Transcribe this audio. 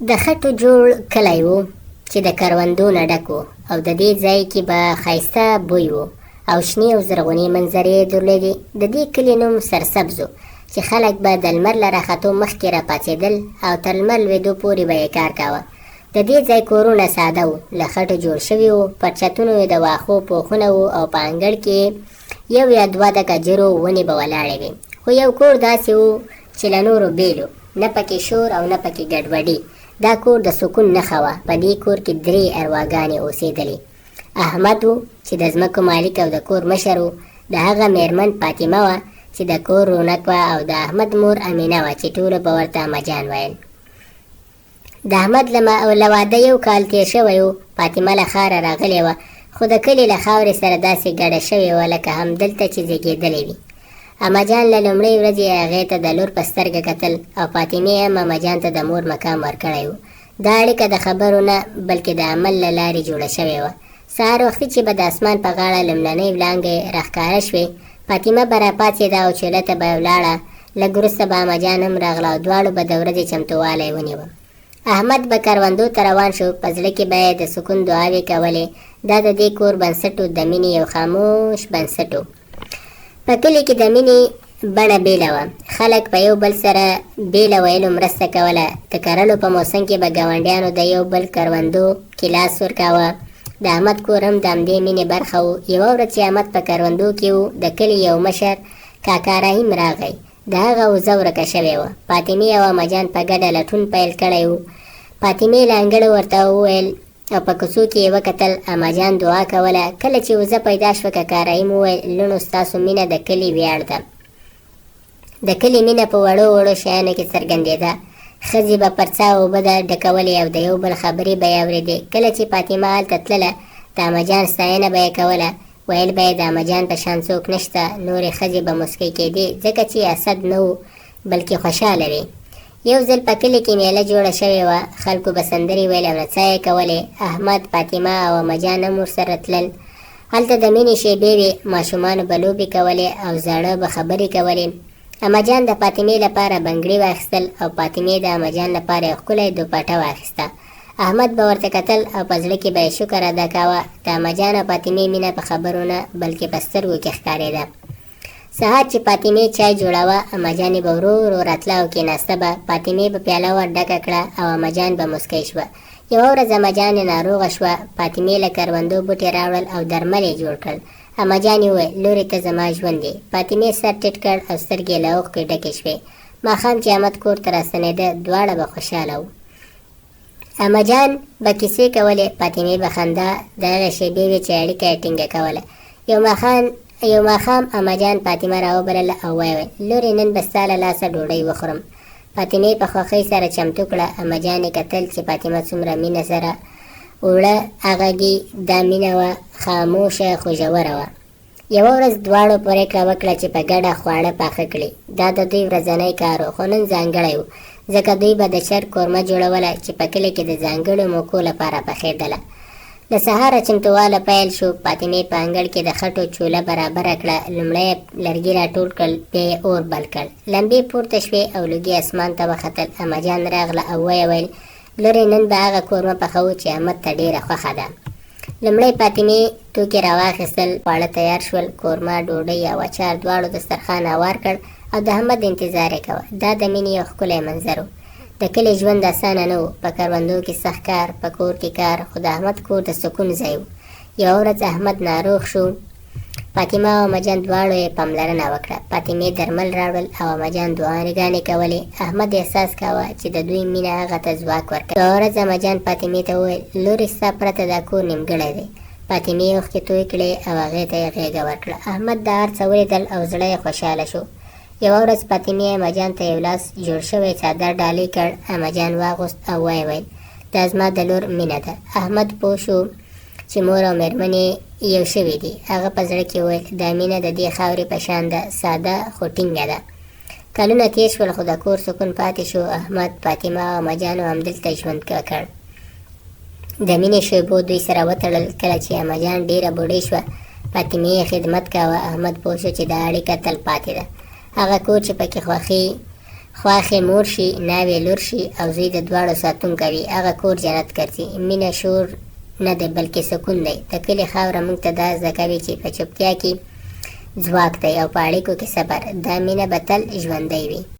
د خټو جوړ کلی و چې د کروندو نه ډک و او د دې ځای کې به ښایسته بوی و او شنې او زرغونې منظرې درلودې. د دې کلي نوم سرسبز و چې خلک به د لمر له راختو مخکې راپاڅېدل او تر لمر لوېدو پورې به یې کار کاوه. د دې ځای کورونه ساده و، له خټو جوړ شوي و، پر چتونو یې د واښو پوښونه و او په انګړ کې یو یا دوه د کجرو ونې به ولاړې وې. خو یو کور داسې و چې له نورو بېل و، نه پکې شور او نه پکې ګډوډي. دا کور د سکون نښه وه. په دې کور کې 3 ارواګانې اوسېدلې. احمد و چې د ځمکو مالک او د کور مشر و، د هغه میرمن فاطمه وه چې د کور رونق وه، او د احمد مور امینه وه چې ټولو به ورته امجان ویل. د احمد له واده 1 کال تېر شوی و. فاطمه له ښاره راغلې وه، خو د کلي له خاورې سره داسې ګډه شوې وه لکه همدلته چې زیږېدلې وي. امجان له لومړۍ ورځې هغې ته د لور په سترګه کتل او فاطمې هم امجان ته د مور مقام ورکړی و. دا اړیکه د خبرو نه بلکې د عمل له لارې جوړه شوې وه. سهار وختي چې به د اسمان په غاړه لومړنۍ وړانګې راښکاره شوې، فاطمه به راپاڅېده او چوله ته به ولاړه. لږ وروسته به امجان هم راغله او دواړو به د ورځې چمتووالی ونیوه. احمد به کروندو ته روان شو. په زړه کې به یې د سکون دعاوې کولې. دا د دې کور بنسټ و، د مینې یو خاموش بنسټ و. په کلي کې د مینې بڼه بیله وه. خلک په یو بل سره بیله ویلو مرسته کوله. د کرلو په موسم کې به ګاونډیانو د یو بل کروندو کې لاس ورکاوه. د احمد کور هم د همدې مینې برخه و. یوه ورځ چې احمد په کروندو کې و، د کلي یو مشر کاکا رحیم راغی. د هغه وزه ورکه شوې وه. فاطمې او امجان په ګډه لټون پیل کړی و. فاطمې له انګړه ورته وویل او په کوڅو کې یې وکتل. امجان دعا کوله. کله چې وزه پیدا شوه، کاکا رحیم وویل لوڼو ستاسو مینه د کلي ویاړ ده. د کلي مینه په وړو وړو شیانو کې څرګندېده. ښځې به پر څا اوبه ډکولې او د یو بل خبرې به یې اورېدې. کله چې فاطمه هلته تلله، د امجان ستاینه به یې کوله. ویل به یې د امجان په شان څوک نشته. نورې ښځې به مسکۍ کېدې ځکه چې حسد نه و بلکې خوشحاله وې. یو ځل په کلي کې میله جوړه شوې وه. خلکو به سندرې ویلې او نڅا یې کولې. احمد، فاطمه او امجان هم ورسره تلل. هلته د مینې شېبې وې. ماشومانو به لوبې کولې او زاړه به خبرې کولې. امجان د فاطمې لپاره بنګړي واخیستل او فاطمې د امجان لپاره یو ښکلی دوپټه واخیسته. احمد به ورته کتل او په زړه کې به یې شکر ادا کاوه. د امجان او فاطمې مینه په خبرو نه بلکې په سترګو کې ښکارېده. سهار چې فاطمې چای جوړاوه، امجانې به ورو ورو راتله او کېناسته به. فاطمې به پیاله ور ډکه کړه او امجان به مسکی شوه. یوه ورځ امجانې ناروغه شوه. فاطمې له کروندو بوټي راوړل او درمل یې جوړ کړل. امجانې وویل لورې ته زما ژوند دی. فاطمې سر ټیټ کړ او سترګې له اوښکو ډکې شوې. ماښام چې احمد کور ته راستنېده، دواړه به خوشحاله وو. امجان به کیسې کولې، فاطمې به خندا. د هغې شېبې وې چې اړیکه یې ټینګه کوله. یو ماښام امجان فاطمه راوبلله او ویل لورې نن به ستا له لاسه ډوډۍ وخورم. فاطمې په خوښۍ سره چمتو کړه. امجان یې کتل چې فاطمه څومره مینه سره اوړه اغږي. دا مینه وه، خاموشه خو ژوره وه. یوه ورځ دواړو پرېکړه وکړه چې په ګډه خواړه پاخه کړي. دا د دوی ورځنی کار و، خو نن ځانګړی و ځکه دوی به د چرګ قورمه جوړوله چې په کلي کې د ځانګړو موقعو لپاره پخېدله. له سهاره چمتوواله پیل شو. فاطمې په انګړ کې د خټو چوله برابره کړه. لومړی لرګي راټول کړل، بیا یې اور بل کړ. لمبې پورته شوې او لوګي اسمان ته وختل. امجان راغله او ویې ویل لورې نن به هغه قورمه پخوو چې احمد ته ډېره خوښه ده. لومړی فاطمې توکي راواخیستل. خواړه تیار شول. قورمه، ډوډۍ او اچار دواړو دسترخوان هوار کړ او د احمد انتظار یې کوه. دا د مینې یو ښکلی منظر و. د کلي ژوند اسانه نه و. په کروندو کې سخت کار، په کور کې کار، خو د احمد کور د سکون ځای و. یوه ورځ احمد ناروغ شو. فاطمه او امجان دواړو یې پاملرنه وکړه. فاطمې درمل راوړل او امجان دعاګانې کولې. احمد احساس کاوه چې د دوی مینه هغه ته ځواک ورکوي. یوه ورځ امجان فاطمې ته وویل لورې ستا پرته دا کور نیمګړی دی. فاطمې اوښکې توی کړې او هغې ته یې غېږه ورکړه. احمد دا هر څه ولیدل او زړه یې خوشحاله شو. یوه ورځ فاطمې امجان ته یو لاس جوړ شوی څادر ډالۍ کړ. امجان واغوست او ویې ویل دا زما د لور مینه ده. احمد پوه شو چې مور او مېرمنې یو شوي دي. هغه په زړه کې وویل دا مینه د دې خاورې په شان ده، ساده خو ټینګه ده. کلونه تېر شول خو د کور سکون پاتې شو. احمد، فاطمه او امجانو همدلته ژوند وکړ. د مینې شیبو دوی سره وتړل. کله چې امجان ډېره بوډۍ شوه، فاطمې یې خدمت کاوه. احمد پوه شو چې دا اړیکه تل پاتې ده. هغه کور چې پکې خواښې مور شي، ناوې لور شي او زوی د دواړو ساتونکی وي، هغه کور جنت ګرځي. مینه شور نه دی بلکې سکون دی. د کلي خاوره موږ ته دا زده کوي چې په چوپتیا کې ځواک دی او په اړیکو کې صبر. دا مینه به تل ژوندۍ وي.